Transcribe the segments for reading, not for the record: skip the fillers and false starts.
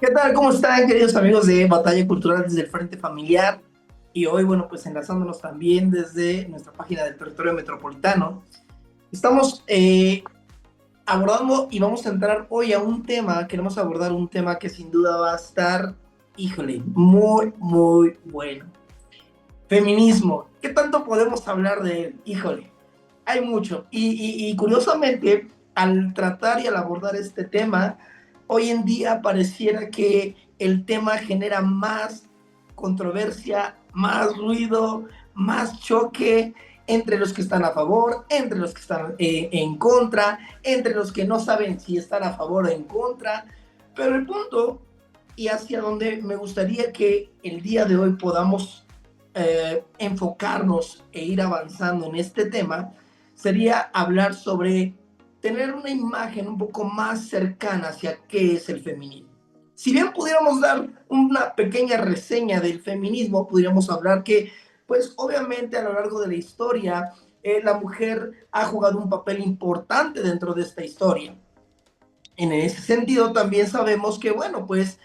¿Qué tal? ¿Cómo están, queridos amigos de Batalla Cultural desde el Frente Familiar? Y hoy, bueno, pues enlazándonos también desde nuestra página del territorio metropolitano. Estamos abordando y vamos a entrar hoy a un tema, queremos abordar un tema que sin duda va a estar, híjole, muy, muy bueno. Feminismo. ¿Qué tanto podemos hablar de él? Híjole, hay mucho. Y curiosamente, al tratar y al abordar este tema, hoy en día pareciera que el tema genera más controversia, más ruido, más choque entre los que están a favor, entre los que están en contra, entre los que no saben si están a favor o en contra. Pero el punto, y hacia donde me gustaría que el día de hoy podamos enfocarnos e ir avanzando en este tema, sería hablar sobre tener una imagen un poco más cercana hacia qué es el feminismo. Si bien pudiéramos dar una pequeña reseña del feminismo, podríamos hablar que, pues obviamente a lo largo de la historia, la mujer ha jugado un papel importante dentro de esta historia. En ese sentido, también sabemos que, bueno, pues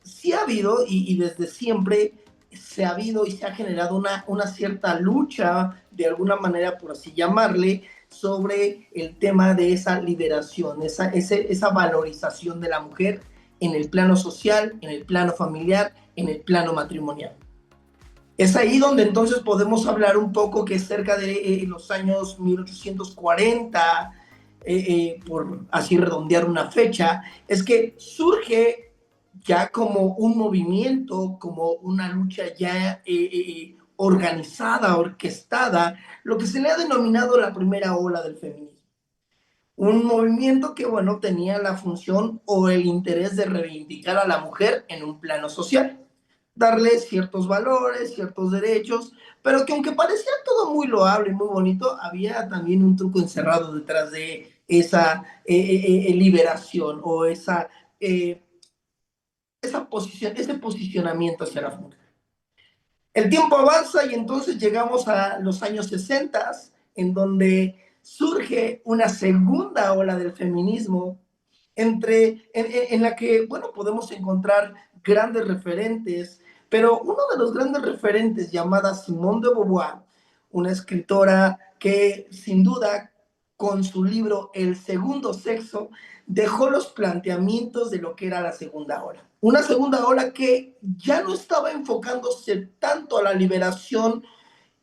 sí ha habido y desde siempre se ha habido y se ha generado una cierta lucha, de alguna manera, por así llamarle, sobre el tema de esa liberación, esa valorización de la mujer en el plano social, en el plano familiar, en el plano matrimonial. Es ahí donde entonces podemos hablar un poco que cerca de los años 1840, por así redondear una fecha, es que surge ya como un movimiento, como una lucha ya organizada, orquestada, lo que se le ha denominado la primera ola del feminismo. Un movimiento que, bueno, tenía la función o el interés de reivindicar a la mujer en un plano social, darle ciertos valores, ciertos derechos, pero que aunque parecía todo muy loable y muy bonito, había también un truco encerrado detrás de esa liberación o eh, esa posición, ese posicionamiento hacia la mujer. El tiempo avanza y entonces llegamos a los años 60, en donde surge una segunda ola del feminismo, en la que, bueno, podemos encontrar grandes referentes, pero uno de los grandes referentes llamada Simone de Beauvoir, una escritora que sin duda con su libro El segundo sexo dejó los planteamientos de lo que era la segunda ola. Una segunda ola que ya no estaba enfocándose tanto a la liberación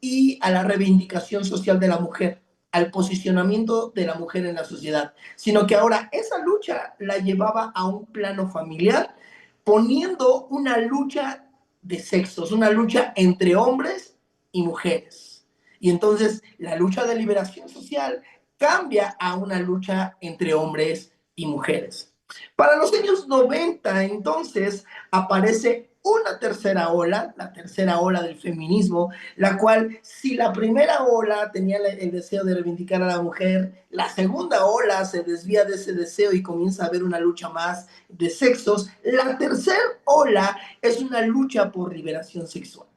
y a la reivindicación social de la mujer, al posicionamiento de la mujer en la sociedad, sino que ahora esa lucha la llevaba a un plano familiar, poniendo una lucha de sexos, una lucha entre hombres y mujeres. Y entonces la lucha de liberación social cambia a una lucha entre hombres y mujeres. Para los años 90, entonces, aparece una tercera ola, la tercera ola del feminismo, la cual, si la primera ola tenía el deseo de reivindicar a la mujer, la segunda ola se desvía de ese deseo y comienza a haber una lucha más de sexos, la tercera ola es una lucha por liberación sexual.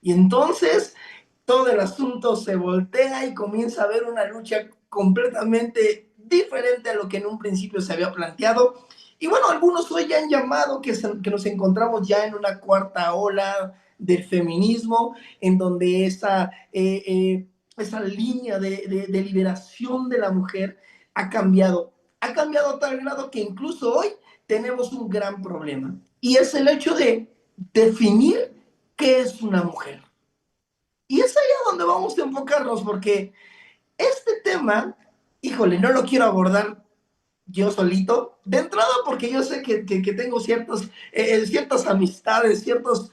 Y entonces todo el asunto se voltea y comienza a haber una lucha completamente diferente a lo que en un principio se había planteado. Y bueno, algunos hoy ya han llamado que nos encontramos ya en una cuarta ola del feminismo, en donde esa línea de liberación de la mujer ha cambiado. Ha cambiado a tal grado que incluso hoy tenemos un gran problema. Y es el hecho de definir qué es una mujer. Y es allá donde vamos a enfocarnos, porque este tema, híjole, no lo quiero abordar yo solito, de entrada porque yo sé que tengo ciertas amistades, ciertos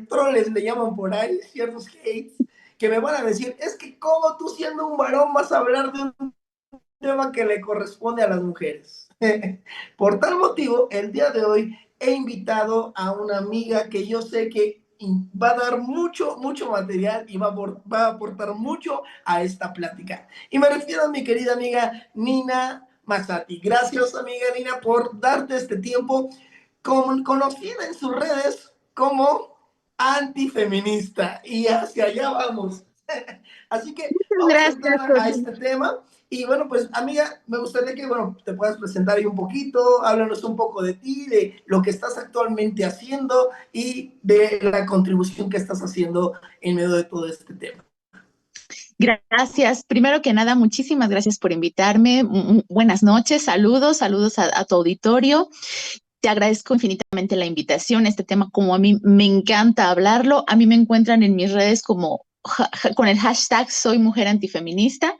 troles le llaman por ahí, ciertos hates, que me van a decir, es que como tú siendo un varón vas a hablar de un tema que le corresponde a las mujeres. Por tal motivo, el día de hoy he invitado a una amiga que yo sé que va a dar mucho, mucho material y va a aportar mucho a esta plática. Y me refiero a mi querida amiga Nina Masati. Gracias, amiga Nina, por darte este tiempo, conocida en sus redes como antifeminista. Y hacia allá vamos. Así que Muchas vamos a gracias, entrar a Jorge. este tema. Y bueno, pues amiga, me gustaría que, bueno, te puedas presentar ahí un poquito, háblanos un poco de ti, de lo que estás actualmente haciendo y de la contribución que estás haciendo en medio de todo este tema. Gracias. Primero que nada, muchísimas gracias por invitarme. Buenas noches, saludos a tu auditorio. Te agradezco infinitamente la invitación. Este tema, como a mí me encanta hablarlo, a mí me encuentran en mis redes como con el hashtag Soy Mujer Antifeminista.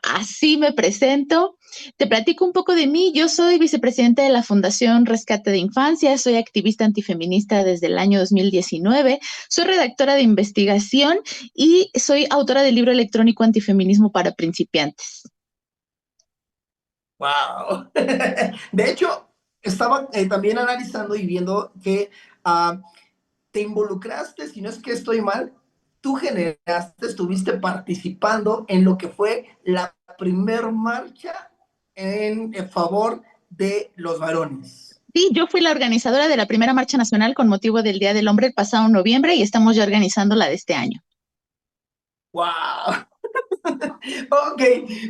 Así me presento. Te platico un poco de mí. Yo soy vicepresidenta de la Fundación Rescate de Infancia, soy activista antifeminista desde el año 2019, soy redactora de investigación y soy autora del libro electrónico Antifeminismo para principiantes. ¡Wow! De hecho, estaba también analizando y viendo que te involucraste, si no es que estoy mal, tú generaste, estuviste participando en lo que fue la primer marcha en favor de los varones. Sí, yo fui la organizadora de la primera marcha nacional con motivo del Día del Hombre el pasado noviembre y estamos ya organizando la de este año. ¡Wow! Ok,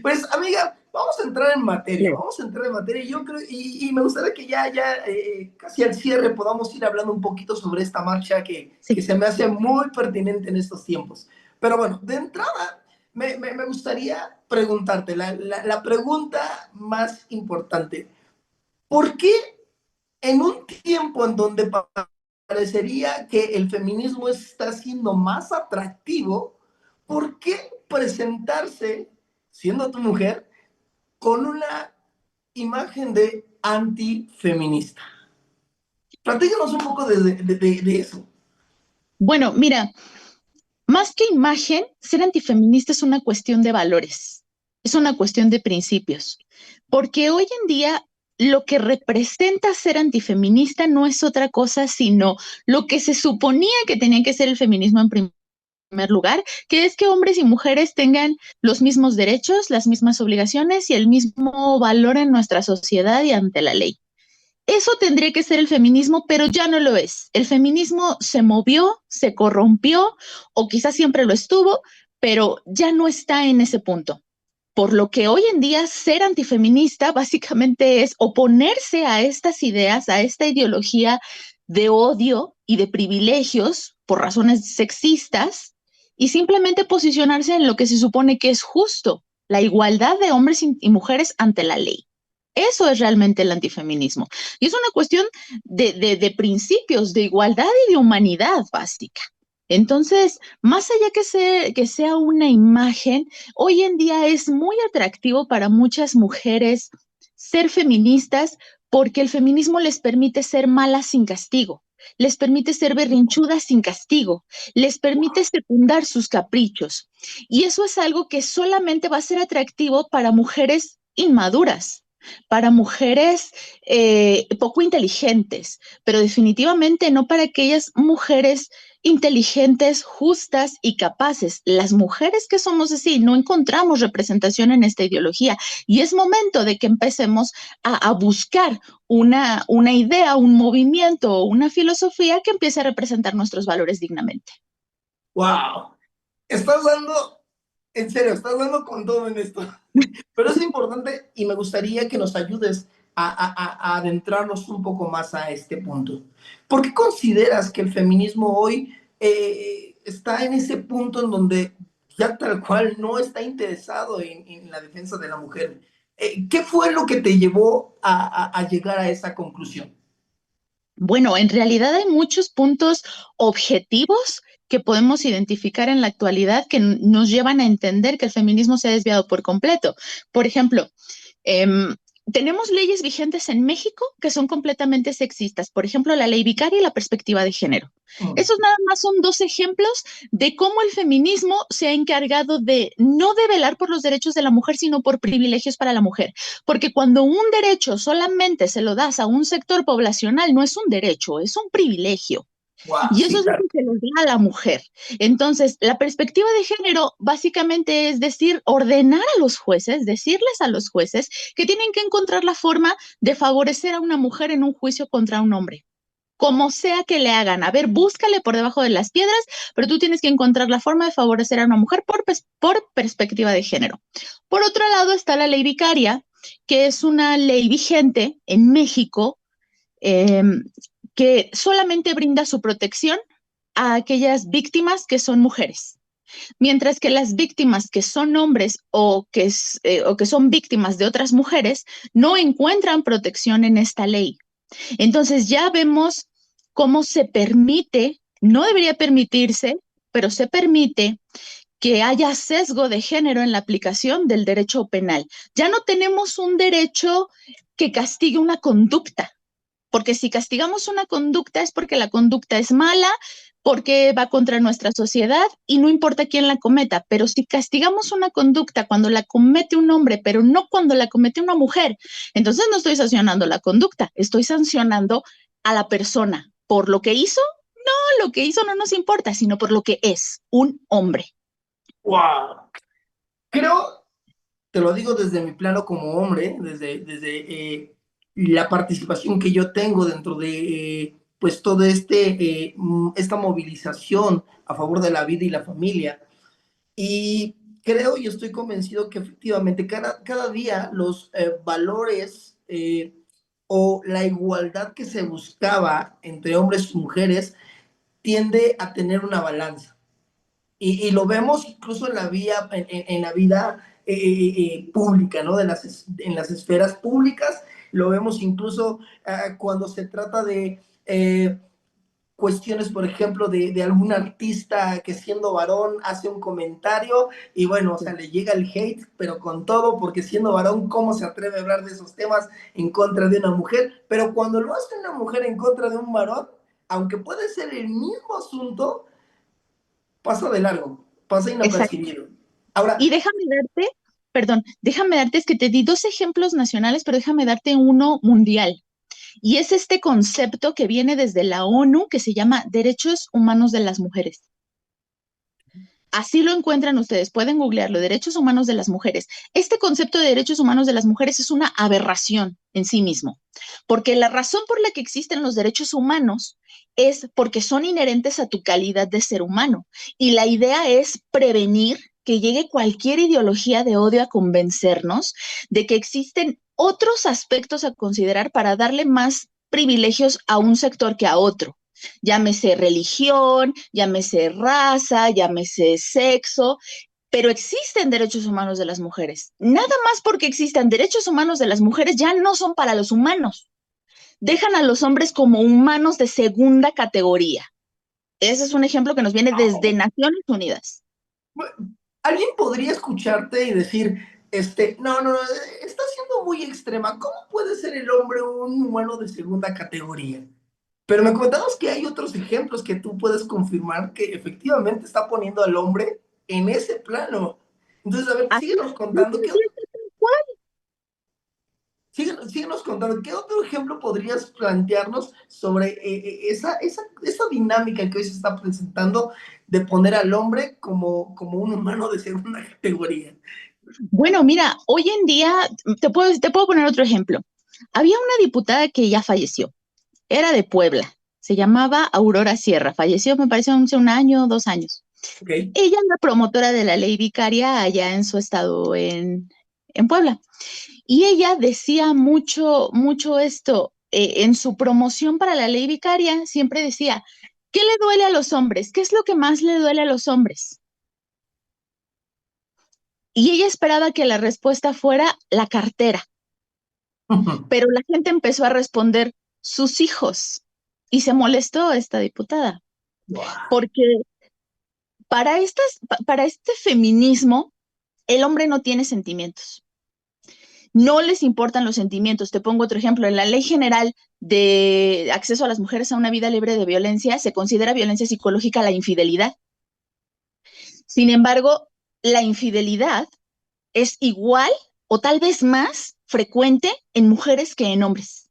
pues amiga, vamos a entrar en materia, Claro. vamos a entrar en materia. Yo creo, y me gustaría que casi al cierre podamos ir hablando un poquito sobre esta marcha que Sí. se me hace muy pertinente en estos tiempos. Pero bueno, de entrada, me gustaría preguntarte la pregunta más importante. ¿Por qué en un tiempo en donde parecería que el feminismo está siendo más atractivo, ¿por qué presentarse, siendo tu mujer, con una imagen de antifeminista? Platícanos un poco de eso. Bueno, mira, más que imagen, ser antifeminista es una cuestión de valores, es una cuestión de principios, porque hoy en día lo que representa ser antifeminista no es otra cosa sino lo que se suponía que tenía que ser el feminismo en primer lugar, que es que hombres y mujeres tengan los mismos derechos, las mismas obligaciones y el mismo valor en nuestra sociedad y ante la ley. Eso tendría que ser el feminismo, pero ya no lo es. El feminismo se movió, se corrompió, o quizás siempre lo estuvo, pero ya no está en ese punto. Por lo que hoy en día ser antifeminista básicamente es oponerse a estas ideas, a esta ideología de odio y de privilegios por razones sexistas y simplemente posicionarse en lo que se supone que es justo, la igualdad de hombres y mujeres ante la ley. Eso es realmente el antifeminismo. Y es una cuestión de principios, de igualdad y de humanidad básica. Entonces, más allá que sea una imagen, hoy en día es muy atractivo para muchas mujeres ser feministas porque el feminismo les permite ser malas sin castigo, les permite ser berrinchudas sin castigo, les permite secundar sus caprichos. Y eso es algo que solamente va a ser atractivo para mujeres inmaduras, para mujeres poco inteligentes, pero definitivamente no para aquellas mujeres inteligentes, justas y capaces. Las mujeres que somos así no encontramos representación en esta ideología y es momento de que empecemos a buscar una idea, un movimiento o una filosofía que empiece a representar nuestros valores dignamente. ¡Wow! Estás dando, en serio, estás dando con todo en esto. Pero es importante y me gustaría que nos ayudes a adentrarnos un poco más a este punto. ¿Por qué consideras que el feminismo hoy está en ese punto en donde ya tal cual no está interesado en la defensa de la mujer? ¿Qué fue lo que te llevó a llegar a esa conclusión? Bueno, en realidad hay muchos puntos objetivos que podemos identificar en la actualidad que nos llevan a entender que el feminismo se ha desviado por completo. Por ejemplo, eh, tenemos leyes vigentes en México que son completamente sexistas. Por ejemplo, la ley vicaria y la perspectiva de género. Mm. Esos nada más son dos ejemplos de cómo el feminismo se ha encargado de no de velar por los derechos de la mujer, sino por privilegios para la mujer. Porque cuando un derecho solamente se lo das a un sector poblacional, no es un derecho, es un privilegio. Wow, Y eso sí, es lo claro. que se les da a la mujer. Entonces, la perspectiva de género básicamente es decir, ordenar a los jueces, decirles a los jueces que tienen que encontrar la forma de favorecer a una mujer en un juicio contra un hombre. como sea que le hagan. A ver, búscale por debajo de las piedras, pero tú tienes que encontrar la forma de favorecer a una mujer por perspectiva de género. Por otro lado está la ley vicaria, que es una ley vigente en México eh, que solamente brinda su protección a aquellas víctimas que son mujeres. Mientras que las víctimas que son hombres o que son víctimas de otras mujeres no encuentran protección en esta ley. Entonces ya vemos cómo se permite, no debería permitirse, pero se permite que haya sesgo de género en la aplicación del derecho penal. Ya no tenemos un derecho que castigue una conducta, porque si castigamos una conducta es porque la conducta es mala, porque va contra nuestra sociedad y no importa quién la cometa, pero si castigamos una conducta cuando la comete un hombre, pero no cuando la comete una mujer, entonces no estoy sancionando la conducta, estoy sancionando a la persona por lo que hizo. No, lo que hizo no nos importa, sino por lo que es un hombre. ¡Wow! Creo, te lo digo desde mi plano como hombre, desde la participación que yo tengo dentro de pues todo esta movilización a favor de la vida y la familia. Y creo y estoy convencido que efectivamente cada día los valores o la igualdad que se buscaba entre hombres y mujeres tiende a tener una balanza. Y lo vemos incluso en en la vida pública, ¿no? En las esferas públicas, lo vemos incluso cuando se trata de cuestiones, por ejemplo, de algún artista que siendo varón hace un comentario y bueno, o sea, le llega el hate, pero con todo, porque siendo varón, ¿cómo se atreve a hablar de esos temas en contra de una mujer? Pero cuando lo hace una mujer en contra de un varón, aunque puede ser el mismo asunto, pasa de largo, pasa Exacto. inapercibido. Ahora, Y déjame darte, es que te di dos ejemplos nacionales, pero déjame darte uno mundial. Y es este concepto que viene desde la ONU que se llama Derechos Humanos de las Mujeres. Así lo encuentran ustedes, pueden googlearlo, derechos humanos de las mujeres. Este concepto de derechos humanos de las mujeres es una aberración en sí mismo, porque la razón por la que existen los derechos humanos es porque son inherentes a tu calidad de ser humano. Y la idea es prevenir que llegue cualquier ideología de odio a convencernos de que existen otros aspectos a considerar para darle más privilegios a un sector que a otro. Llámese religión, llámese raza, llámese sexo, pero existen derechos humanos de las mujeres. Nada más porque existan derechos humanos de las mujeres ya no son para los humanos. Dejan a los hombres como humanos de segunda categoría. Ese es un ejemplo que nos viene desde Naciones Unidas. alguien podría escucharte y decir, no, no, no, está siendo muy extrema. ¿Cómo puede ser el hombre un humano de segunda categoría? Pero me comentabas que hay otros ejemplos que tú puedes confirmar que efectivamente está poniendo al hombre en ese plano. Entonces, a ver, Así, síguenos contando, ¿cuál? síguenos contando, ¿qué otro ejemplo podrías plantearnos sobre esa dinámica que hoy se está presentando de poner al hombre como un humano de segunda categoría? Bueno, mira, hoy en día te puedo poner otro ejemplo. Había una diputada que ya falleció, era de Puebla, se llamaba Aurora Sierra, falleció me parece hace un año, 2 años. Ok. Ella es la promotora de la ley vicaria allá en su estado, en Puebla. Y ella decía mucho, mucho esto. En su promoción para la ley vicaria, siempre decía, ¿qué le duele a los hombres? ¿Qué es lo que más le duele a los hombres? Y ella esperaba que la respuesta fuera la cartera, pero la gente empezó a responder sus hijos y se molestó esta diputada, Wow. porque para este feminismo, el hombre no tiene sentimientos. No les importan los sentimientos. Te pongo otro ejemplo. En la Ley General de Acceso a las Mujeres a una Vida Libre de Violencia, se considera violencia psicológica la infidelidad. Sin embargo, la infidelidad es igual o tal vez más frecuente en mujeres que en hombres.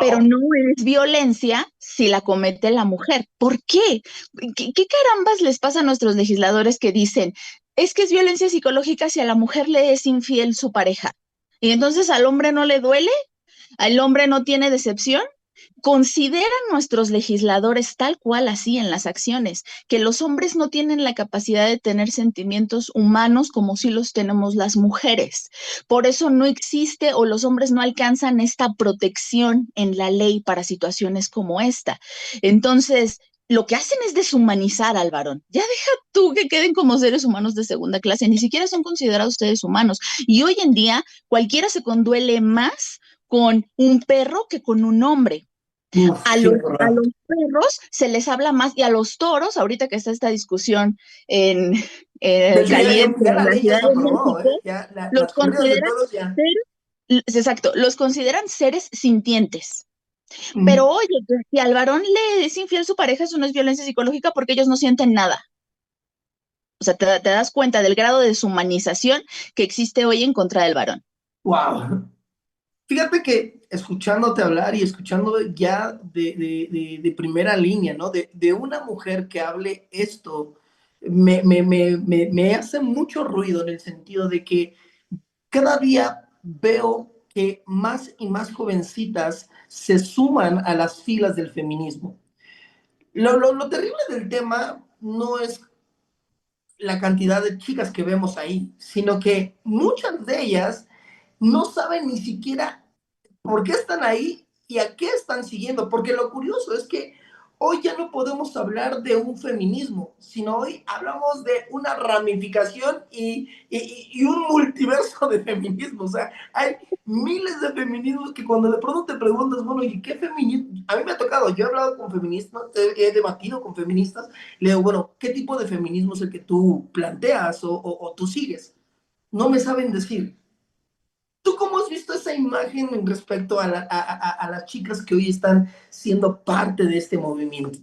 Pero Wow. no es violencia si la comete la mujer. ¿Por qué? ¿Qué carambas les pasa a nuestros legisladores que dicen, es que es violencia psicológica si a la mujer le es infiel su pareja? Y entonces al hombre no le duele, al hombre no tiene decepción? ¿Consideran nuestros legisladores tal cual así en las acciones que los hombres no tienen la capacidad de tener sentimientos humanos como sí los tenemos las mujeres? Por eso no existe o los hombres no alcanzan esta protección en la ley para situaciones como esta. Entonces, lo que hacen es deshumanizar al varón. Ya deja tú que queden como seres humanos de segunda clase, ni siquiera son considerados seres humanos. Y hoy en día cualquiera se conduele más con un perro que con un hombre. Uf, sí, es A verdad. los perros se les habla más y a los toros, ahorita que está esta discusión en De hecho, caliente ya en la la ley ya Ciudad se de aprobó, México, ¿eh? Ya los las corridas de consideran toros ya. exacto, los consideran seres sintientes. Pero Mm. oye, que si al varón le es infiel su pareja, eso no es violencia psicológica porque ellos no sienten nada. O sea, te das cuenta del grado de deshumanización que existe hoy en contra del varón. Wow. Fíjate que escuchándote hablar y escuchando ya de primera línea, ¿no? De una mujer que hable esto, me hace mucho ruido en el sentido de que cada día veo que más y más jovencitas se suman a las filas del feminismo. Lo terrible del tema no es la cantidad de chicas que vemos ahí, sino que muchas de ellas no saben ni siquiera por qué están ahí y a qué están siguiendo. Porque lo curioso es que hoy ya no podemos hablar de un feminismo, sino hoy hablamos de una ramificación y un multiverso de feminismo. O sea, hay miles de feminismos que cuando de pronto te preguntas, bueno, ¿y qué feminismo? A mí me ha tocado, yo he hablado con feministas, he debatido con feministas, le digo, bueno, ¿qué tipo de feminismo es el que tú planteas o tú sigues? No me saben decir. ¿Tú cómo has visto esa imagen en respecto a las chicas que hoy están siendo parte de este movimiento?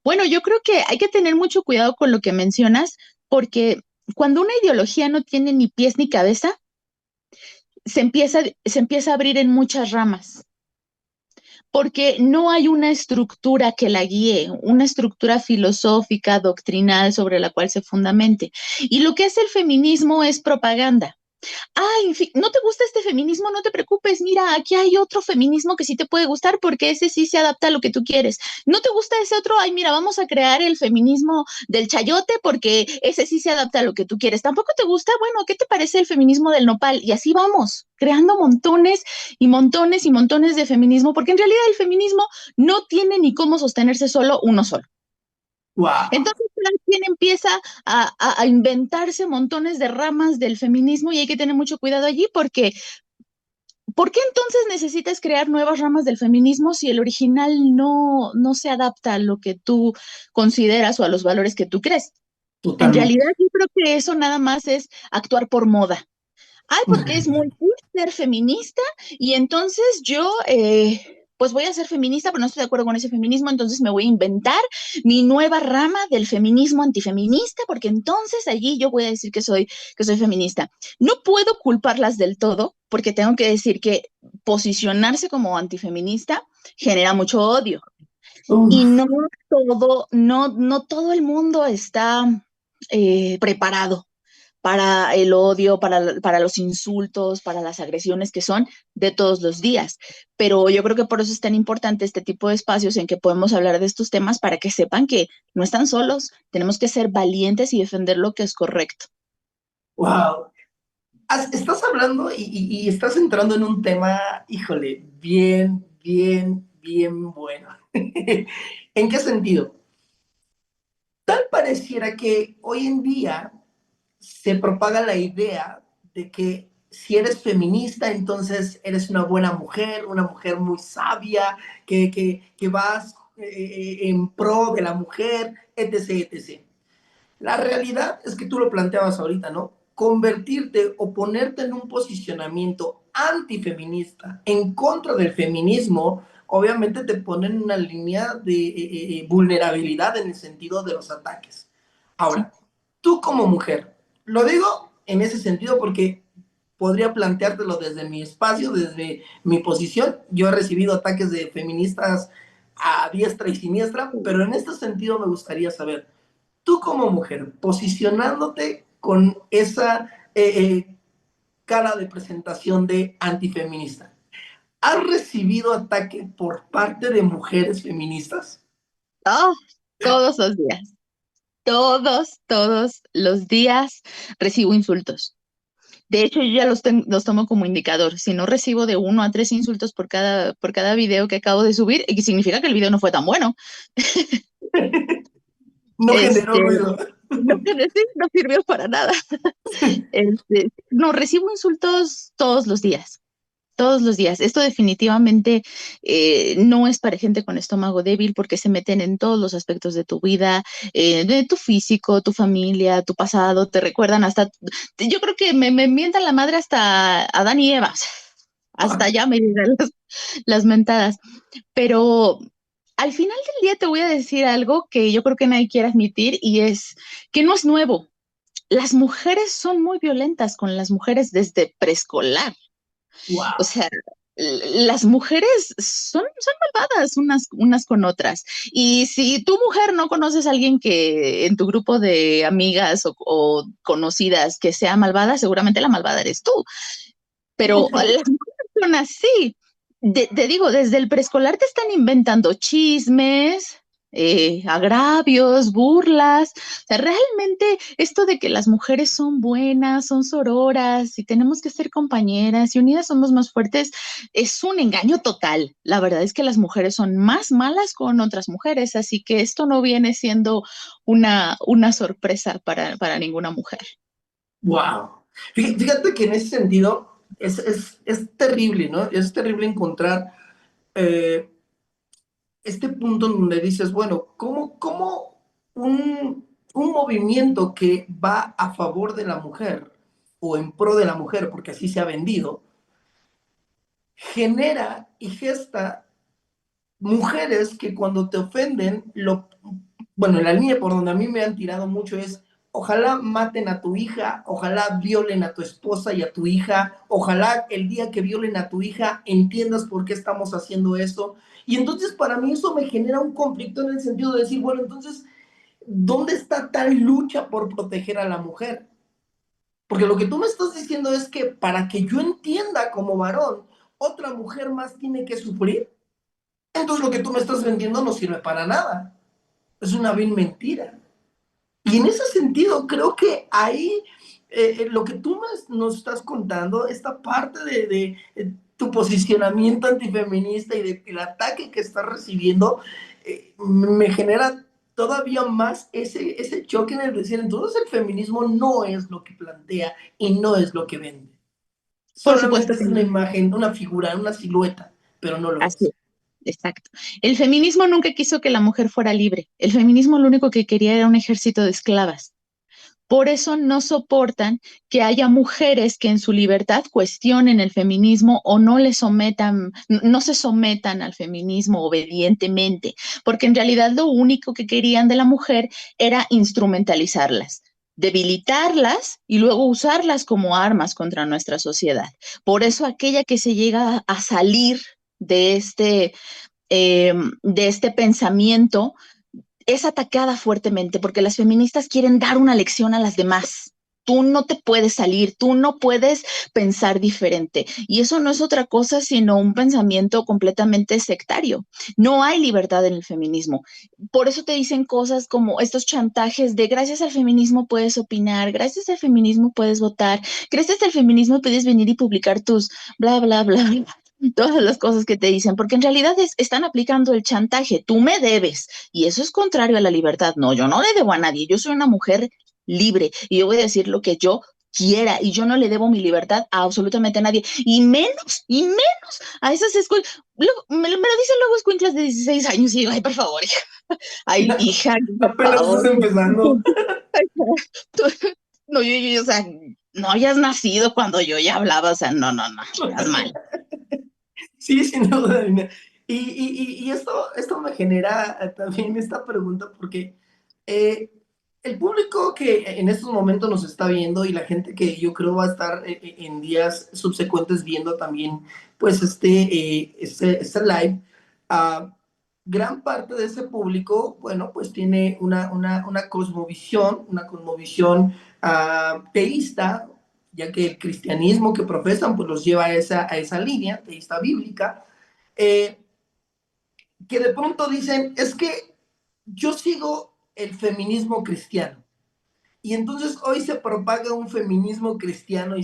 Bueno, yo creo que hay que tener mucho cuidado con lo que mencionas, porque cuando una ideología no tiene ni pies ni cabeza, se empieza a abrir en muchas ramas, porque no hay una estructura que la guíe, una estructura filosófica, doctrinal sobre la cual se fundamente. Y lo que es el feminismo es propaganda. Ay, no te gusta este feminismo, no te preocupes, mira, aquí hay otro feminismo que sí te puede gustar porque ese sí se adapta a lo que tú quieres. ¿No te gusta ese otro? Ay, mira, vamos a crear el feminismo del chayote porque ese sí se adapta a lo que tú quieres. ¿Tampoco te gusta? Bueno, ¿qué te parece el feminismo del nopal? Y así vamos, creando montones y montones y montones de feminismo, porque en realidad el feminismo no tiene ni cómo sostenerse solo uno solo. ¡Wow! Entonces, cada quien empieza a inventarse montones de ramas del feminismo y hay que tener mucho cuidado allí porque, ¿por qué entonces necesitas crear nuevas ramas del feminismo si el original no se adapta a lo que tú consideras o a los valores que tú crees? En realidad, Totalmente. yo creo que eso nada más es actuar por moda. Ay, porque es muy cool ser feminista y entonces yo, pues voy a ser feminista, pero no estoy de acuerdo con ese feminismo, entonces me voy a inventar mi nueva rama del feminismo antifeminista, porque entonces allí yo voy a decir que soy feminista. No puedo culparlas del todo, porque tengo que decir que posicionarse como antifeminista genera mucho odio y Uf, no todo el mundo está preparado para el odio, para los insultos, para las agresiones que son de todos los días. Pero yo creo que por eso es tan importante este tipo de espacios en que podemos hablar de estos temas para que sepan que no están solos, tenemos que ser valientes y defender lo que es correcto. wow. Estás hablando y estás entrando en un tema, híjole, bien bueno. ¿En qué sentido? Tal pareciera que hoy en día se propaga la idea de que si eres feminista, entonces eres una mujer muy sabia, que vas en pro de la mujer, etc, etc. La realidad es que tú lo planteabas ahorita, ¿no? Convertirte o ponerte en un posicionamiento antifeminista en contra del feminismo, obviamente te pone en una línea de vulnerabilidad en el sentido de los ataques. Sí. Ahora, tú como mujer, lo digo en ese sentido porque podría planteártelo desde mi espacio, desde mi posición. Yo he recibido ataques de feministas a diestra y siniestra, pero en este sentido me gustaría saber, tú como mujer, posicionándote con esa cara de presentación de antifeminista, ¿Has recibido ataque por parte de mujeres feministas? Oh, todos los días, todos los días recibo insultos. De hecho, yo ya los tomo como indicador. Si no recibo de 1 a 3 insultos por cada video que acabo de subir, y significa que el video no fue tan bueno. No generó Este, ruido. no, sí, no sirvió para nada. No, recibo insultos todos los días. Todos los días. Esto definitivamente no es para gente con estómago débil porque se meten en todos los aspectos de tu vida, de tu físico, tu familia, tu pasado, te recuerdan hasta, yo creo que me mientan la madre hasta Adán y Eva, o sea, hasta allá me llegan las mentadas. Pero al final del día te voy a decir algo que yo creo que nadie quiere admitir y es que no es nuevo. Las mujeres son muy violentas con las mujeres desde preescolar. O Wow. sea, las mujeres son malvadas unas con otras. Y si tu mujer no conoces a alguien que en tu grupo de amigas o conocidas que sea malvada, seguramente la malvada eres tú. Pero las mujeres son así. Te digo, desde el preescolar te están inventando chismes, agravios, burlas. O sea, realmente esto de que las mujeres son buenas, son sororas y tenemos que ser compañeras y unidas somos más fuertes, es un engaño total. La verdad es que las mujeres son más malas con otras mujeres, así que esto no viene siendo una sorpresa para ninguna mujer. Wow. Fíjate que en ese sentido es terrible, ¿no? Es terrible encontrar eh, este punto en donde dices, bueno, ¿cómo un movimiento que va a favor de la mujer o en pro de la mujer, porque así se ha vendido, genera y gesta mujeres que cuando te ofenden, bueno, la línea por donde a mí me han tirado mucho es, ojalá maten a tu hija, ojalá violen a tu esposa y a tu hija, ojalá el día que violen a tu hija entiendas por qué estamos haciendo eso. Y entonces para mí eso me genera un conflicto en el sentido de decir, bueno, entonces, ¿dónde está tal lucha por proteger a la mujer? Porque lo que tú me estás diciendo es que para que yo entienda como varón, otra mujer más tiene que sufrir. Entonces lo que tú me estás vendiendo no sirve para nada. Es una vil mentira. Y en ese sentido, creo que ahí lo que tú nos estás contando, esta parte de tu posicionamiento antifeminista y del ataque que estás recibiendo, me genera todavía más ese choque en el decir, entonces el feminismo no es lo que plantea y no es lo que vende. Por Solamente supuesto es que una no. imagen, una figura, una silueta, pero no lo Así es. es. Exacto. El feminismo nunca quiso que la mujer fuera libre. El feminismo lo único que quería era un ejército de esclavas. Por eso no soportan que haya mujeres que en su libertad cuestionen el feminismo o no le sometan, no se sometan al feminismo obedientemente, porque en realidad lo único que querían de la mujer era instrumentalizarlas, debilitarlas y luego usarlas como armas contra nuestra sociedad. Por eso aquella que se llega a salir de de este pensamiento es atacada fuertemente porque las feministas quieren dar una lección a las demás. Tú no te puedes salir, tú no puedes pensar diferente. Y eso no es otra cosa sino un pensamiento completamente sectario. No hay libertad en el feminismo. Por eso te dicen cosas como estos chantajes de gracias al feminismo puedes opinar, gracias al feminismo puedes votar, gracias al feminismo puedes venir y publicar tus bla, bla, bla, bla. Todas las cosas que te dicen, porque en realidad están aplicando el chantaje. Tú me debes, y eso es contrario a la libertad. No, yo no le debo a nadie. Yo soy una mujer libre y yo voy a decir lo que yo quiera y yo no le debo mi libertad a absolutamente nadie. Y menos a esas escuelas. Me lo dicen luego escuinclas de 16 años y digo, ay, por favor, hija. Ay, hija, por Apenas estás favor. empezando. Tú- no, o sea, no hayas nacido cuando yo ya hablaba, o sea, no, no, no, estás mal. Sí, sin duda. Dina. Y esto me genera también esta pregunta porque eh, el público que en estos momentos nos está viendo y la gente que yo creo va a estar en días subsecuentes viendo también pues este live, uh, gran parte de ese público, bueno, pues tiene una cosmovisión teísta, ya que el cristianismo que profesan pues los lleva a esa línea teísta bíblica, eh, que de pronto dicen, es que yo sigo el feminismo cristiano. Y entonces hoy se propaga un feminismo cristiano y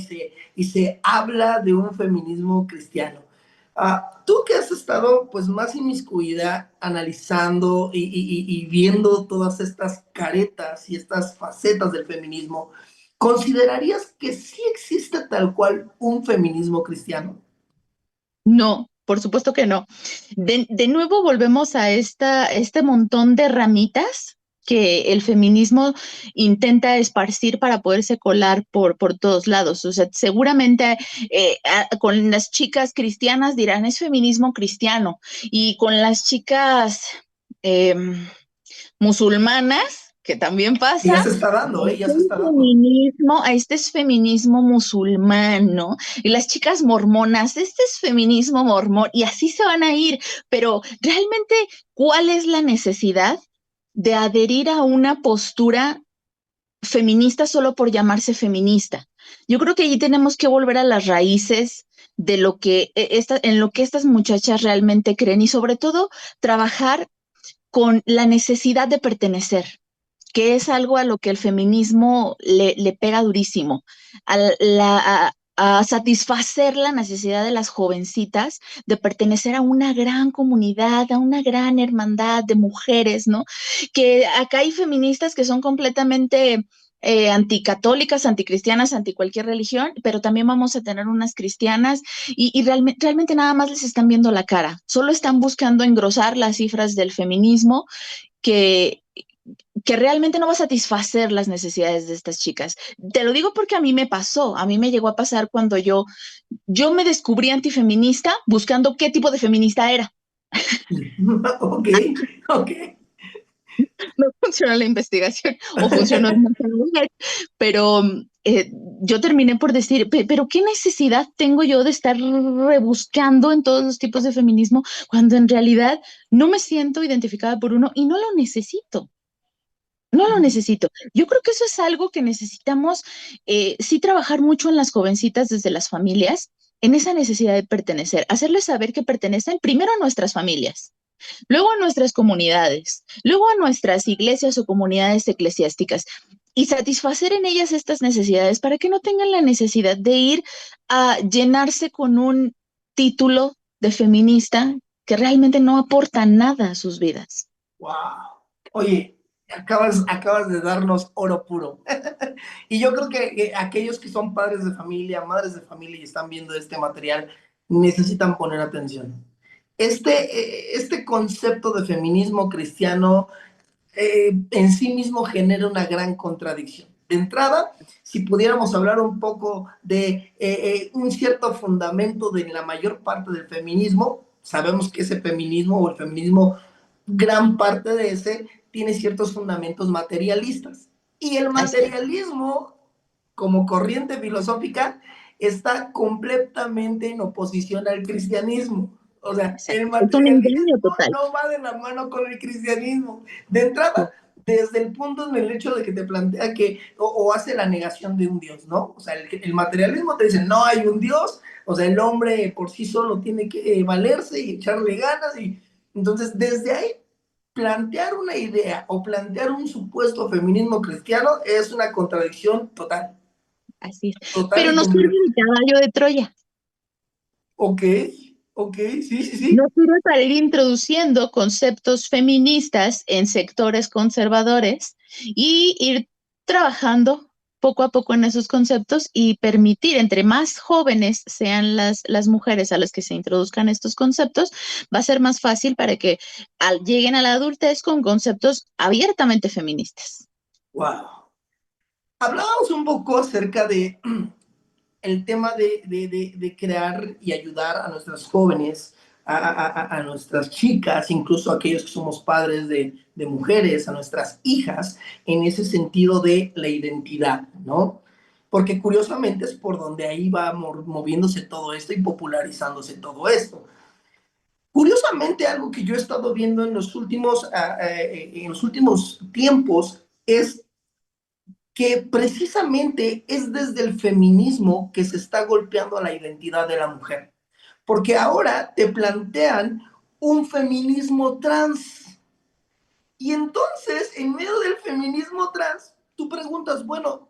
se habla de un feminismo cristiano. Tú que has estado pues más inmiscuida analizando y viendo todas estas caretas y estas facetas del feminismo, ¿considerarías que sí existe tal cual un feminismo cristiano? No, por supuesto que no. De nuevo volvemos a este montón de ramitas que el feminismo intenta esparcir para poderse colar por todos lados. O sea, seguramente con las chicas cristianas dirán es feminismo cristiano y con las chicas musulmanas, que también Y pasa, ya se está dando, ¿eh? Ya se está dando. este es feminismo musulmán, ¿no? Y las chicas mormonas, este es feminismo mormón, y así se van a ir, pero realmente, ¿cuál es la necesidad de adherir a una postura feminista solo por llamarse feminista? Yo creo que allí tenemos que volver a las raíces de lo que en lo que estas muchachas realmente creen y sobre todo trabajar con la necesidad de pertenecer, que es algo a lo que el feminismo le pega durísimo, a satisfacer la necesidad de las jovencitas de pertenecer a una gran comunidad, a una gran hermandad de mujeres, ¿no? Que acá hay feministas que son completamente anticatólicas, anticristianas, anti cualquier religión, pero también vamos a tener unas cristianas y realmente nada más les están viendo la cara, solo están buscando engrosar las cifras del feminismo que, que realmente no va a satisfacer las necesidades de estas chicas. Te lo digo porque a mí me pasó, a mí me llegó a pasar cuando yo me descubrí antifeminista buscando qué tipo de feminista era. Ok, ok. No funcionó la investigación o funcionó demasiado bien, pero yo terminé por decir, pero ¿qué necesidad tengo yo de estar rebuscando en todos los tipos de feminismo cuando en realidad no me siento identificada por uno y no lo necesito? No lo necesito. Yo creo que eso es algo que necesitamos, sí trabajar mucho en las jovencitas desde las familias, en esa necesidad de pertenecer, hacerles saber que pertenecen primero a nuestras familias, luego a nuestras comunidades, luego a nuestras iglesias o comunidades eclesiásticas y satisfacer en ellas estas necesidades para que no tengan la necesidad de ir a llenarse con un título de feminista que realmente no aporta nada a sus vidas. Wow. Oye, acabas de darnos oro puro. Y yo creo que aquellos que son padres de familia, madres de familia y están viendo este material, necesitan poner atención. Este concepto de feminismo cristiano en sí mismo genera una gran contradicción. De entrada, si pudiéramos hablar un poco de un cierto fundamento de la mayor parte del feminismo, sabemos que ese feminismo o el feminismo, gran parte de ese, tiene ciertos fundamentos materialistas. Y el Así materialismo, como corriente filosófica, está completamente en oposición al cristianismo. O sea, es, el es un materialismo engaño total. no va de la mano con el cristianismo. De entrada, desde el punto en el hecho de que te plantea que, o hace la negación de un Dios, ¿no? O sea, el materialismo te dice, no hay un Dios, o sea, el hombre por sí solo tiene que valerse y echarle ganas, y entonces desde ahí plantear una idea o plantear un supuesto feminismo cristiano es una contradicción total, Así es. total Pero y nos sirve completa. de caballo de Troya. Ok, ok, sí, sí, Nos sí. sirve para ir introduciendo conceptos feministas en sectores conservadores y ir trabajando poco a poco en esos conceptos y permitir, entre más jóvenes sean las mujeres a las que se introduzcan estos conceptos, va a ser más fácil para que lleguen a la adultez con conceptos abiertamente feministas. Wow. Hablábamos un poco acerca de el tema de crear y ayudar a nuestras jóvenes, a nuestras chicas, incluso a aquellos que somos padres de mujeres, a nuestras hijas, en ese sentido de la identidad, ¿no? Porque curiosamente es por donde ahí va moviéndose todo esto y popularizándose todo esto. Curiosamente, algo que yo he estado viendo en los últimos tiempos es que precisamente es desde el feminismo que se está golpeando a la identidad de la mujer. Porque ahora te plantean un feminismo trans. Y entonces, en medio del feminismo trans, tú preguntas, bueno,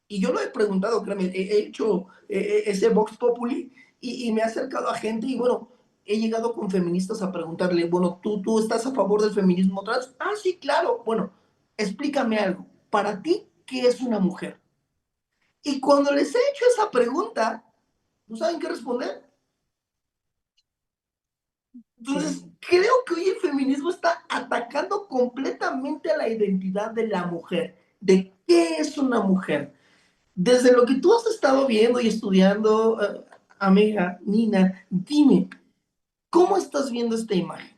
y yo lo he preguntado, créeme, he hecho ese Vox Populi y me he acercado a gente y bueno, he llegado con feministas a preguntarle, bueno, ¿tú estás a favor del feminismo trans? Ah, sí, claro. Bueno, explícame algo. Para ti, ¿qué es una mujer? Y cuando les he hecho esa pregunta, ¿no saben qué responder? Entonces, creo que hoy el feminismo está atacando completamente a la identidad de la mujer, de qué es una mujer. Desde lo que tú has estado viendo y estudiando, amiga Nina, dime, ¿cómo estás viendo esta imagen?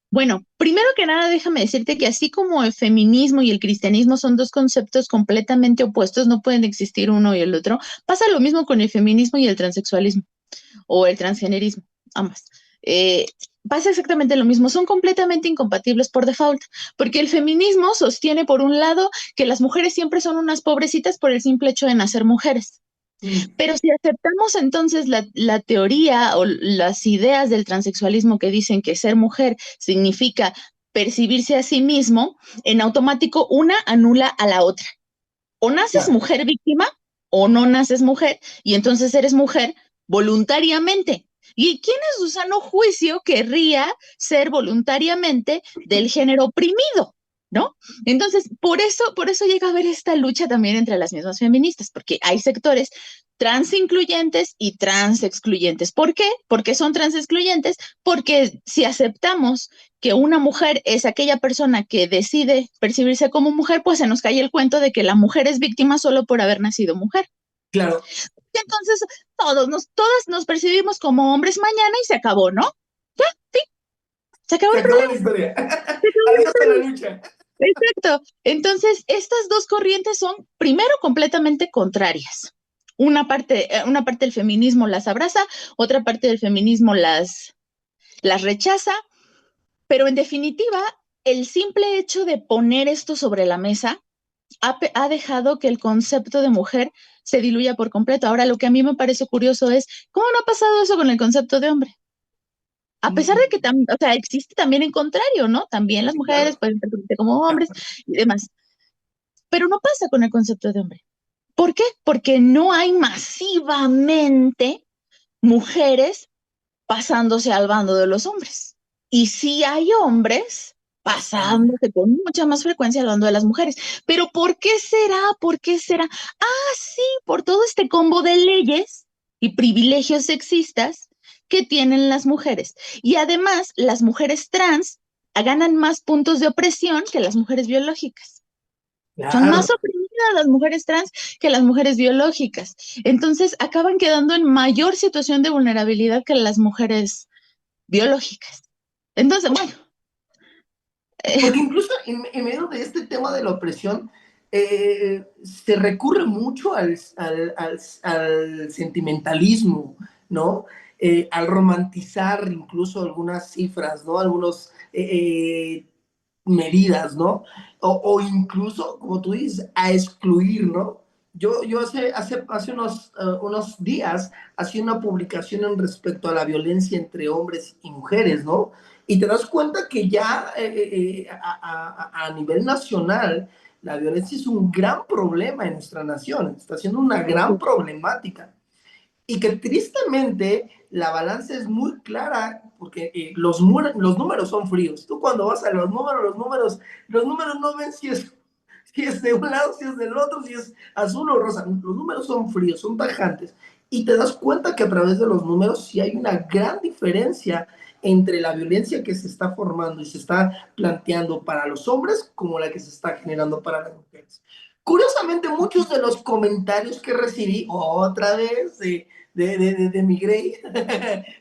Bueno, primero que nada, déjame decirte que así como el feminismo y el cristianismo son dos conceptos completamente opuestos, no pueden existir uno y el otro, pasa lo mismo con el feminismo y el transexualismo o el transgenerismo, ambas. Eh, Pasa exactamente lo mismo, son completamente incompatibles por default, porque el feminismo sostiene por un lado que las mujeres siempre son unas pobrecitas por el simple hecho de nacer mujeres. Mm, Pero si aceptamos entonces la teoría o las ideas del transexualismo que dicen que ser mujer significa percibirse a sí mismo, en automático una anula a la otra. O naces claro, mujer víctima o no naces mujer y entonces eres mujer voluntariamente. ¿Y quién en su sano juicio querría ser voluntariamente del género oprimido? ¿No? Entonces, por eso llega a haber esta lucha también entre las mismas feministas, porque hay sectores trans incluyentes y trans excluyentes. ¿Por qué? Porque son trans excluyentes, porque si aceptamos que una mujer es aquella persona que decide percibirse como mujer, pues se nos cae el cuento de que la mujer es víctima solo por haber nacido mujer. claro, Y entonces todas nos percibimos como hombres mañana y se acabó, ¿no? Ya, sí, se acabó se el acabó la problema. historia. Se acabó la Adiós a la historia. lucha. Exacto. Entonces, estas dos corrientes son primero completamente contrarias. Una parte del feminismo las abraza, otra parte del feminismo las rechaza, pero en definitiva, el simple hecho de poner esto sobre la mesa ha dejado que el concepto de mujer se diluya por completo. Ahora, lo que a mí me parece curioso es, ¿cómo no ha pasado eso con el concepto de hombre? A pesar de que Mm, o sea, existe también en contrario, ¿no? También las sí, mujeres claro. pueden percibirse como hombres y demás, pero no pasa con el concepto de hombre. ¿Por qué? Porque no hay masivamente mujeres pasándose al bando de los hombres. Y sí hay hombres Bastante. pasándose con mucha más frecuencia al bando de las mujeres. Pero ¿por qué será? ¿Por qué será? Ah, sí, por todo este combo de leyes y privilegios sexistas que tienen las mujeres. Y además, las mujeres trans ganan más puntos de opresión que las mujeres biológicas. Son más Claro. oprimidas las mujeres trans que las mujeres biológicas. Entonces acaban quedando en mayor situación de vulnerabilidad que las mujeres biológicas. Entonces, bueno, Porque incluso en medio de este tema de la opresión, se recurre mucho al sentimentalismo, ¿no? Al romantizar incluso algunas cifras, ¿no? Algunos medidas, ¿no? O incluso, como tú dices, a excluir, ¿no? Yo hace unos días hacía una publicación en respecto a la violencia entre hombres y mujeres, ¿no? Y te das cuenta que ya a nivel nacional la violencia es un gran problema en nuestra nación, está siendo una gran problemática y que tristemente la balanza es muy clara porque los números son fríos. Tú cuando vas a los números no ven si es de un lado, si es del otro, si es azul o rosa. Los números son fríos, son tajantes. Y te das cuenta que a través de los números sí hay una gran diferencia entre la violencia que se está formando y se está planteando para los hombres como la que se está generando para las mujeres. Curiosamente, muchos de los comentarios que recibí otra vez de mi Grey,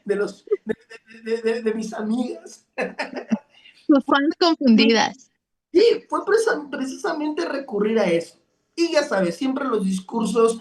de, los, de mis amigas, sus fans confundidas. sí, fue precisamente recurrir a eso. Y ya sabes, siempre los discursos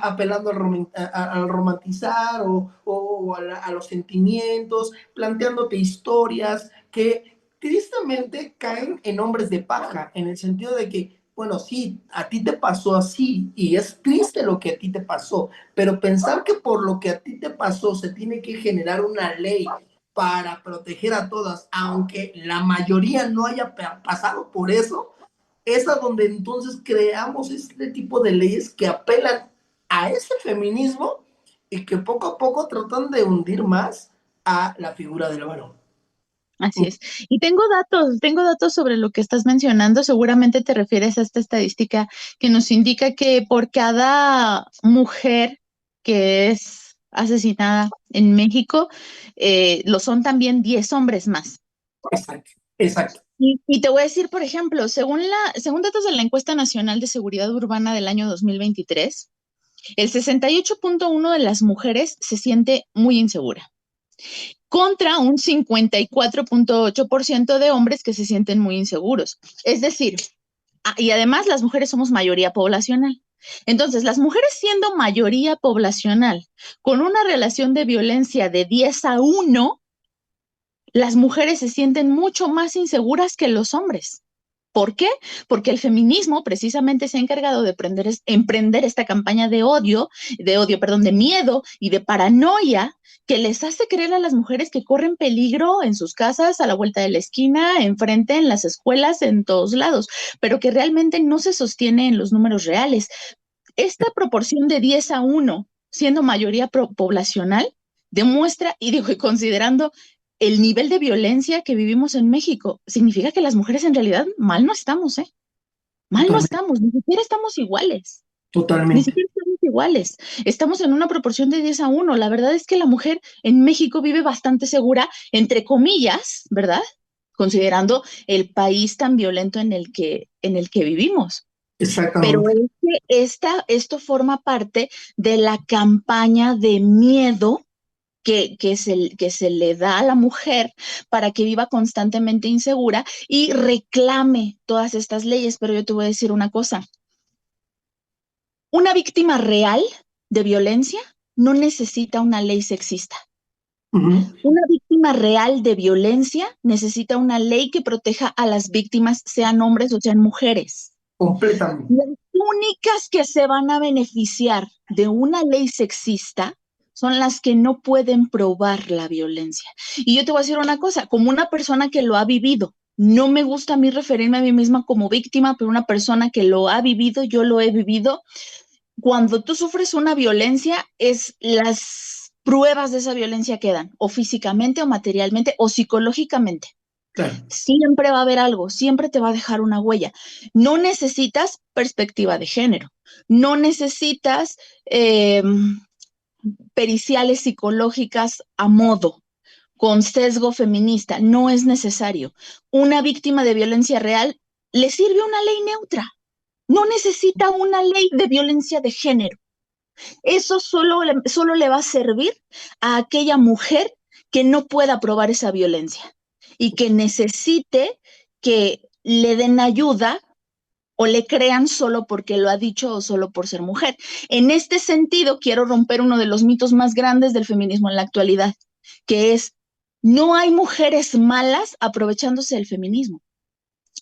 apelando al romantizar a los sentimientos, planteándote historias que tristemente caen en hombres de paja, en el sentido de que bueno, sí, a ti te pasó así y es triste lo que a ti te pasó, pero pensar que por lo que a ti te pasó se tiene que generar una ley para proteger a todas, aunque la mayoría no haya pasado por eso, es a donde entonces creamos este tipo de leyes que apelan a ese feminismo y que poco a poco tratan de hundir más a la figura del varón. Así es. Y tengo datos sobre lo que estás mencionando. Seguramente te refieres a esta estadística que nos indica que por cada mujer que es asesinada en México, lo son también 10 hombres más. Exacto, exacto. Y te voy a decir, por ejemplo, según datos de la Encuesta Nacional de Seguridad Urbana del año 2023, el 68.1 de las mujeres se siente muy insegura, contra un 54.8% de hombres que se sienten muy inseguros. Es decir, y además las mujeres somos mayoría poblacional. Entonces, las mujeres siendo mayoría poblacional, con una relación de violencia de 10-1, las mujeres se sienten mucho más inseguras que los hombres. ¿Por qué? Porque el feminismo precisamente se ha encargado de emprender esta campaña de miedo y de paranoia que les hace creer a las mujeres que corren peligro en sus casas, a la vuelta de la esquina, enfrente, en las escuelas, en todos lados, pero que realmente no se sostiene en los números reales. Esta proporción de 10-1, siendo mayoría poblacional, demuestra, y digo, y considerando el nivel de violencia que vivimos en México, significa que las mujeres en realidad mal no estamos, ¿eh? Mal no Totalmente, estamos, ni siquiera estamos iguales, ni totalmente. siquiera estamos iguales. Estamos en una proporción de 10-1. La verdad es que la mujer en México vive bastante segura, entre comillas, ¿verdad? Considerando el país tan violento en el que vivimos. Pero Exactamente. es que esto forma parte de la campaña de miedo que se le da a la mujer para que viva constantemente insegura y reclame todas estas leyes. Pero yo te voy a decir una cosa, una víctima real de violencia no necesita una ley sexista. Ujú. Una víctima real de violencia necesita una ley que proteja a las víctimas, sean hombres o sean mujeres. Completamente. Las únicas que se van a beneficiar de una ley sexista son las que no pueden probar la violencia. Y yo te voy a decir una cosa, como una persona que lo ha vivido, no me gusta a mí referirme a mí misma como víctima, pero una persona que lo ha vivido, yo lo he vivido. Cuando tú sufres una violencia, es las pruebas de esa violencia quedan, o físicamente, o materialmente, o psicológicamente. Claro. Siempre va a haber algo, siempre te va a dejar una huella. No necesitas perspectiva de género, no necesitas eh, periciales psicológicas a modo, con sesgo feminista, no es necesario. Una víctima de violencia real le sirve una ley neutra, no necesita una ley de violencia de género. Eso solo le va a servir a aquella mujer que no pueda probar esa violencia y que necesite que le den ayuda o le crean solo porque lo ha dicho o solo por ser mujer. En este sentido, quiero romper uno de los mitos más grandes del feminismo en la actualidad, que es, no hay mujeres malas aprovechándose del feminismo.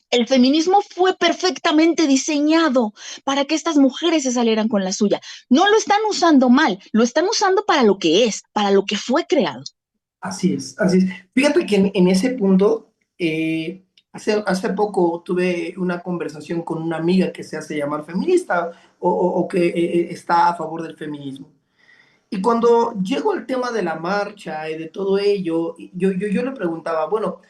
El feminismo fue perfectamente diseñado para que estas mujeres se salieran con la suya. No lo están usando mal, lo están usando para lo que es, para lo que fue creado. Así es, así es. Fíjate que en ese punto, hace poco tuve una conversación con una amiga que se hace llamar feminista o que está a favor del feminismo. Y cuando llegó el tema de la marcha y de todo ello, yo le preguntaba, bueno,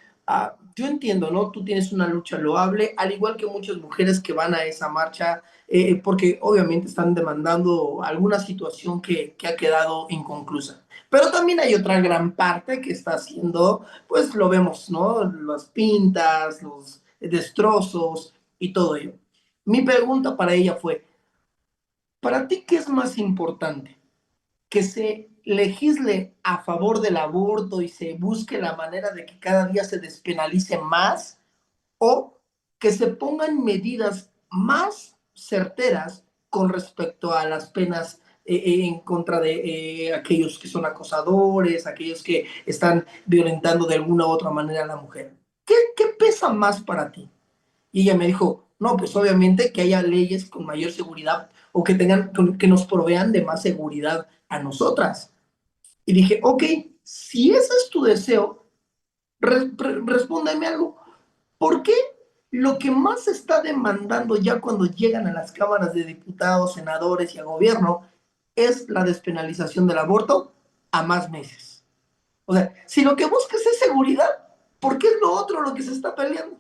yo entiendo, ¿no? Tú tienes una lucha loable, al igual que muchas mujeres que van a esa marcha, porque obviamente están demandando alguna situación que ha quedado inconclusa. Pero también hay otra gran parte que está haciendo, pues lo vemos, ¿no? Las pintas, los destrozos y todo ello. Mi pregunta para ella fue, ¿para ti qué es más importante? ¿Que se legisle a favor del aborto y se busque la manera de que cada día se despenalice más o que se pongan medidas más certeras con respecto a las penas en contra de aquellos que son acosadores, aquellos que están violentando de alguna u otra manera a la mujer? ¿Qué pesa más para ti? Y ella me dijo, No, pues obviamente que haya leyes con mayor seguridad o que tengan, que nos provean de más seguridad a nosotras. Y dije, ok, si ese es tu deseo, respóndeme algo. ¿Por qué lo que más se está demandando ya cuando llegan a las cámaras de diputados, senadores y a gobierno es la despenalización del aborto a más meses? O sea, si lo que buscas es seguridad, ¿por qué es lo otro lo que se está peleando?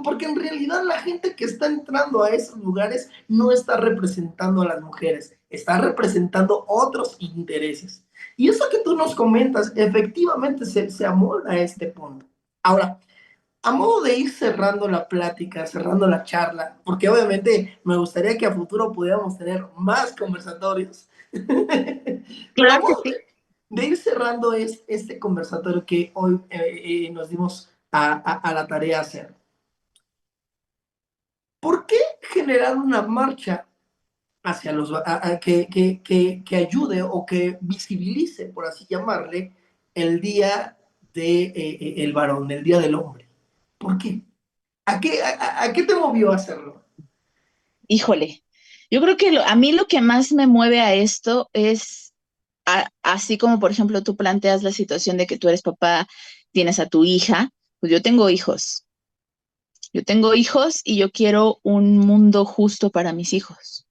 Porque en realidad la gente que está entrando a esos lugares no está representando a las mujeres, está representando otros intereses. Y eso que tú nos comentas, efectivamente se amolda a este punto. Ahora, a modo de ir cerrando la plática, cerrando la charla, porque obviamente me gustaría que a futuro pudiéramos tener más conversatorios, pero a Claro que modo sí. de ir cerrando este conversatorio que hoy nos dimos a la tarea hacer. ¿Por qué generar una marcha hacia que ayude o que visibilice, por así llamarle, el Día del Varón, el Día del Hombre? ¿Por qué? ¿A qué te movió a hacerlo? Híjole, yo creo que a mí lo que más me mueve a esto es, así como por ejemplo tú planteas la situación de que tú eres papá, tienes a tu hija, pues yo tengo hijos. Yo tengo hijos y yo quiero un mundo justo para mis hijos.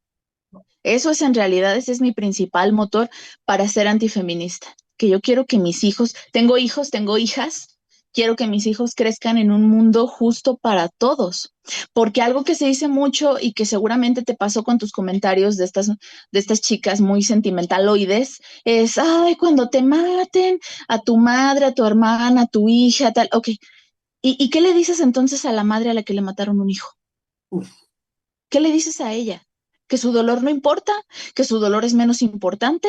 Eso es en realidad, ese es mi principal motor para ser antifeminista, que yo quiero que mis hijos, tengo hijas, quiero que mis hijos crezcan en un mundo justo para todos, porque algo que se dice mucho y que seguramente te pasó con tus comentarios de estas chicas muy sentimentaloides, es, ay, cuando te maten a tu madre, a tu hermana, a tu hija, tal, ok. ¿Y qué le dices entonces a la madre a la que le mataron un hijo? Uf, ¿Qué le dices a ella? ¿Que su dolor no importa? ¿Que su dolor es menos importante?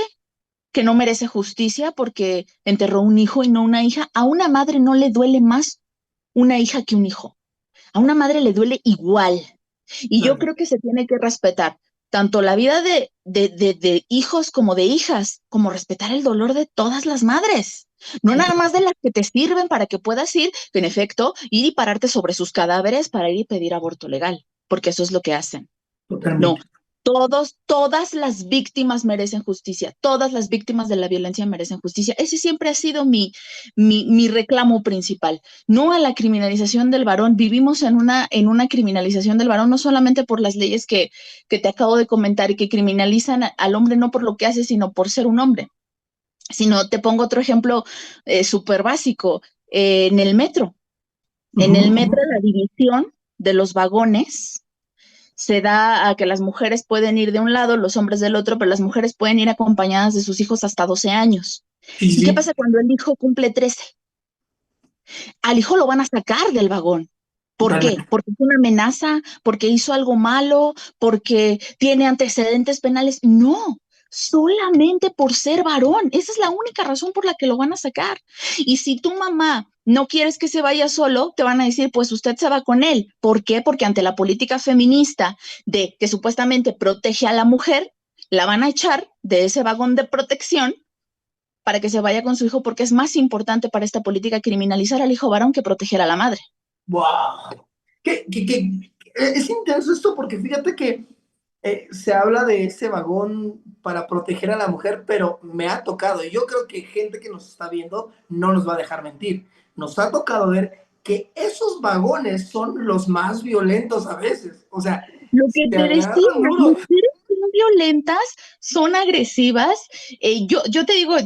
¿Que no merece justicia porque enterró un hijo y no una hija? A una madre no le duele más una hija que un hijo. A una madre le duele igual. Y yo claro, creo que se tiene que respetar tanto la vida de hijos como de hijas, como respetar el dolor de todas las madres. No nada más de las que te sirven para que puedas ir, en efecto, ir y pararte sobre sus cadáveres para ir y pedir aborto legal, porque eso es lo que hacen. No, totalmente. todas las víctimas merecen justicia, todas las víctimas de la violencia merecen justicia. Ese siempre ha sido mi reclamo principal, no a la criminalización del varón. Vivimos en una criminalización del varón, no solamente por las leyes que te acabo de comentar y que criminalizan al hombre no por lo que hace, sino por ser un hombre. Sino, te pongo otro ejemplo súper básico, en el metro. En el metro, la división de los vagones se da a que las mujeres pueden ir de un lado, los hombres del otro, pero las mujeres pueden ir acompañadas de sus hijos hasta 12 años. Sí, ¿Y qué sí, pasa cuando el hijo cumple 13? Al hijo lo van a sacar del vagón. ¿Por qué? totalmente. ¿Porque es una amenaza? ¿Porque hizo algo malo? ¿Porque tiene antecedentes penales? No, solamente por ser varón. Esa es la única razón por la que lo van a sacar. Y si tu mamá no quieres que se vaya solo, te van a decir, pues usted se va con él. ¿Por qué? Porque ante la política feminista de que supuestamente protege a la mujer, la van a echar de ese vagón de protección para que se vaya con su hijo, porque es más importante para esta política criminalizar al hijo varón que proteger a la madre. ¡Wow! Es intenso esto porque fíjate que se habla de ese vagón para proteger a la mujer, pero me ha tocado, y yo creo que gente que nos está viendo no nos va a dejar mentir, nos ha tocado ver que esos vagones son los más violentos a veces, o sea, Lo que se te decía, agarran las duro. mujeres son violentas, son agresivas. Yo te digo,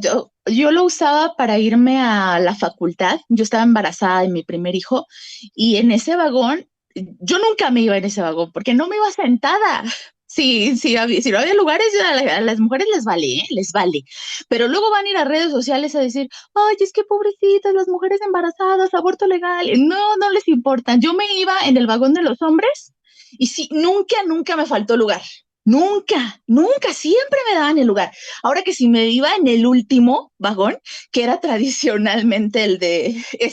yo lo usaba para irme a la facultad. Yo estaba embarazada de mi primer hijo y en ese vagón, yo nunca me iba en ese vagón porque no me iba sentada. Si no había lugares, a las mujeres les vale, ¿eh? Les vale. Pero luego van a ir a redes sociales a decir, ay, es que pobrecitas, las mujeres embarazadas, aborto legal. No, no les importa. Yo me iba en el vagón de los hombres y sí, nunca me faltó lugar. Nunca, siempre me daban el lugar. Ahora que si me iba en el último vagón, que era es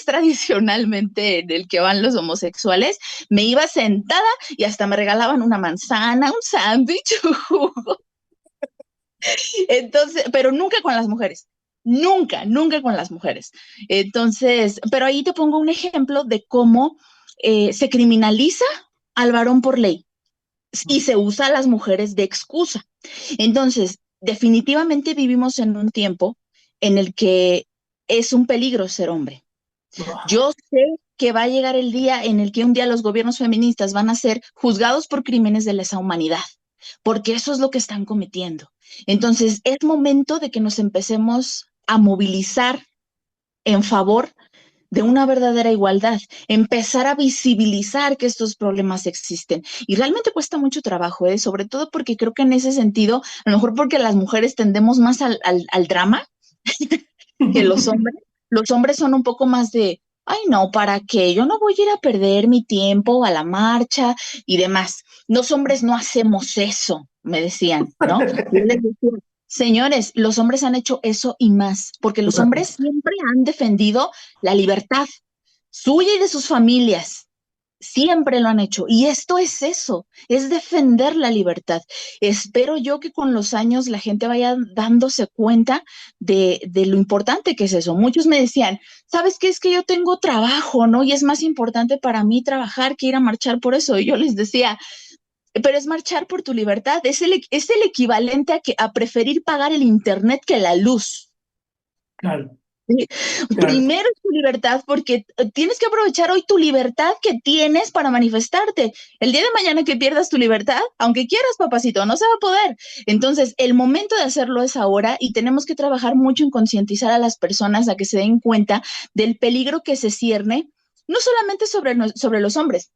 tradicionalmente en el que van los homosexuales, me iba sentada y hasta me regalaban una manzana, un sándwich, un jugo. Entonces, pero nunca con las mujeres. Nunca con las mujeres. Entonces, pero ahí te pongo un ejemplo de cómo se criminaliza al varón por ley y se usa a las mujeres de excusa. Entonces, definitivamente vivimos en un tiempo en el que es un peligro ser hombre. Yo sé que va a llegar el día en el que un día los gobiernos feministas van a ser juzgados por crímenes de lesa humanidad, porque eso es lo que están cometiendo. Entonces, es momento de que nos empecemos a movilizar en favor de una verdadera igualdad, empezar a visibilizar que estos problemas existen. Y realmente cuesta mucho trabajo, ¿eh? Sobre todo porque creo que en ese sentido, a lo mejor porque las mujeres tendemos más al drama que los hombres. Los hombres son un poco más de, ay no, ¿para qué? Yo no voy a ir a perder mi tiempo a la marcha y demás. Los hombres no hacemos eso, me decían, ¿no? Y yo les decía, señores, los hombres han hecho eso y más, porque los hombres siempre han defendido la libertad suya y de sus familias. Siempre lo han hecho. Y esto es eso, es defender la libertad. Espero yo que con los años la gente vaya dándose cuenta de lo importante que es eso. Muchos me decían, ¿sabes qué? Es que yo tengo trabajo, ¿no? Y es más importante para mí trabajar que ir a marchar por eso. Y yo les decía, pero es marchar por tu libertad. Es el equivalente a preferir pagar el internet que la luz. Claro, Sí. claro. Primero es tu libertad, porque tienes que aprovechar hoy tu libertad que tienes para manifestarte. El día de mañana que pierdas tu libertad, aunque quieras, papacito, no se va a poder. Entonces, el momento de hacerlo es ahora y tenemos que trabajar mucho en concientizar a las personas a que se den cuenta del peligro que se cierne, no solamente sobre los hombres,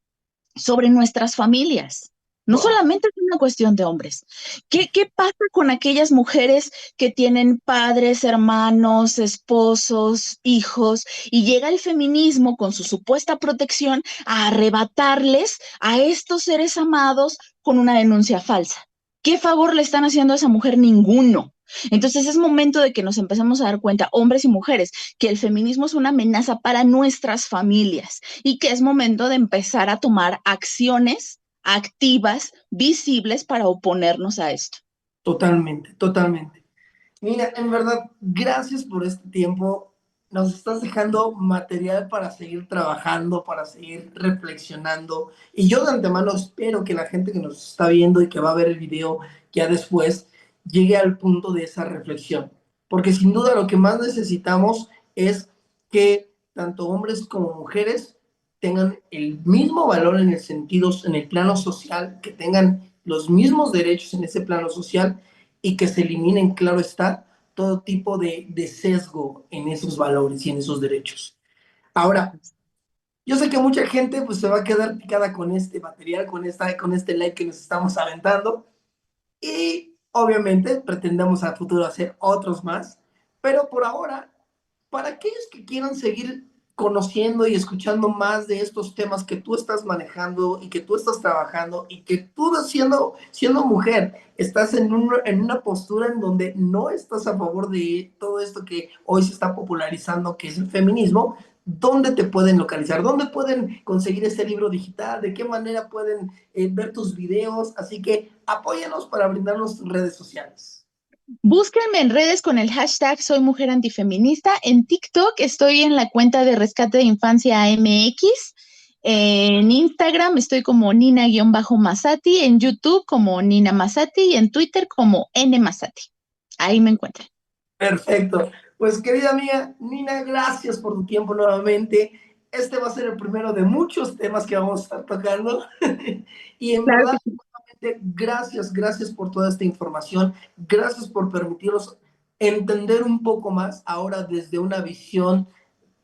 sobre nuestras familias. No Wow. solamente es una cuestión de hombres. ¿Qué pasa con aquellas mujeres que tienen padres, hermanos, esposos, hijos, y llega el feminismo con su supuesta protección a arrebatarles a estos seres amados con una denuncia falsa? ¿Qué favor le están haciendo a esa mujer? Ninguno. Entonces es momento de que nos empecemos a dar cuenta, hombres y mujeres, que el feminismo es una amenaza para nuestras familias y que es momento de empezar a tomar acciones activas, visibles para oponernos a esto. Totalmente, totalmente. Mira, en verdad, gracias por este tiempo. Nos estás dejando material para seguir trabajando, para seguir reflexionando. Y yo de antemano espero que la gente que nos está viendo y que va a ver el video ya después llegue al punto de esa reflexión. Porque sin duda lo que más necesitamos es que tanto hombres como mujeres tengan el mismo valor en el sentido, en el plano social, que tengan los mismos derechos en ese plano social y que se eliminen, claro está, todo tipo de sesgo en esos valores y en esos derechos. Ahora, yo sé que mucha gente pues se va a quedar picada con este material, con este like que nos estamos aventando y obviamente pretendemos a futuro hacer otros más, pero por ahora, para aquellos que quieran seguir conociendo y escuchando más de estos temas que tú estás manejando y que tú estás trabajando y que tú siendo mujer estás en una postura en donde no estás a favor de todo esto que hoy se está popularizando, que es el feminismo, ¿dónde te pueden localizar? ¿Dónde pueden conseguir ese libro digital? ¿De qué manera pueden ver tus videos? Así que apóyanos para brindarnos redes sociales. Búsquenme en redes con el hashtag Soy Mujer Antifeminista. En TikTok estoy en la cuenta de Rescate de Infancia MX. En Instagram estoy como Nina-Masati. En YouTube como Nina Masati. Y en Twitter como N Masati. Ahí me encuentran. Perfecto. Pues querida amiga Nina, gracias por tu tiempo nuevamente. Este va a ser el primero de muchos temas que vamos a estar tocando. Y en Claro que verdad, sí. gracias, gracias por toda esta información. Gracias por permitirnos entender un poco más ahora desde una visión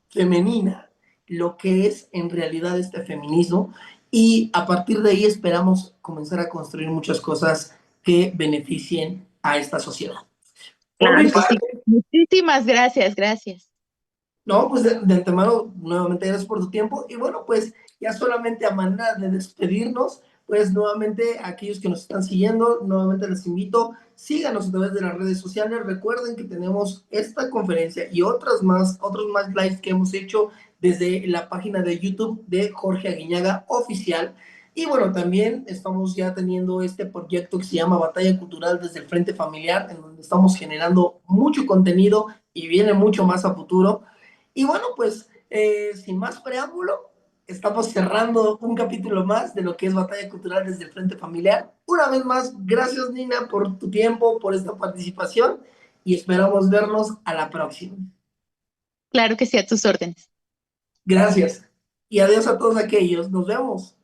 femenina lo que es en realidad este feminismo. Y a partir de ahí esperamos comenzar a construir muchas cosas que beneficien a esta sociedad. Por mi Claro que sí. parte, Muchísimas gracias, gracias. no, pues de antemano, nuevamente gracias por tu tiempo. Y bueno, pues ya solamente a manera de despedirnos, pues nuevamente a aquellos que nos están siguiendo, nuevamente les invito, síganos a través de las redes sociales. Recuerden que tenemos esta conferencia y otros más lives que hemos hecho desde la página de YouTube de Jorge Aguiñaga Oficial. Y bueno, también estamos ya teniendo este proyecto que se llama Batalla Cultural desde el Frente Familiar, en donde estamos generando mucho contenido y viene mucho más a futuro. Y bueno, pues sin más preámbulo, estamos cerrando un capítulo más de lo que es Batalla Cultural desde el Frente Familiar. Una vez más, gracias Nina por tu tiempo, por esta participación y esperamos vernos a la próxima. Claro que sí, a tus órdenes. Gracias y adiós a todos aquellos. Nos vemos.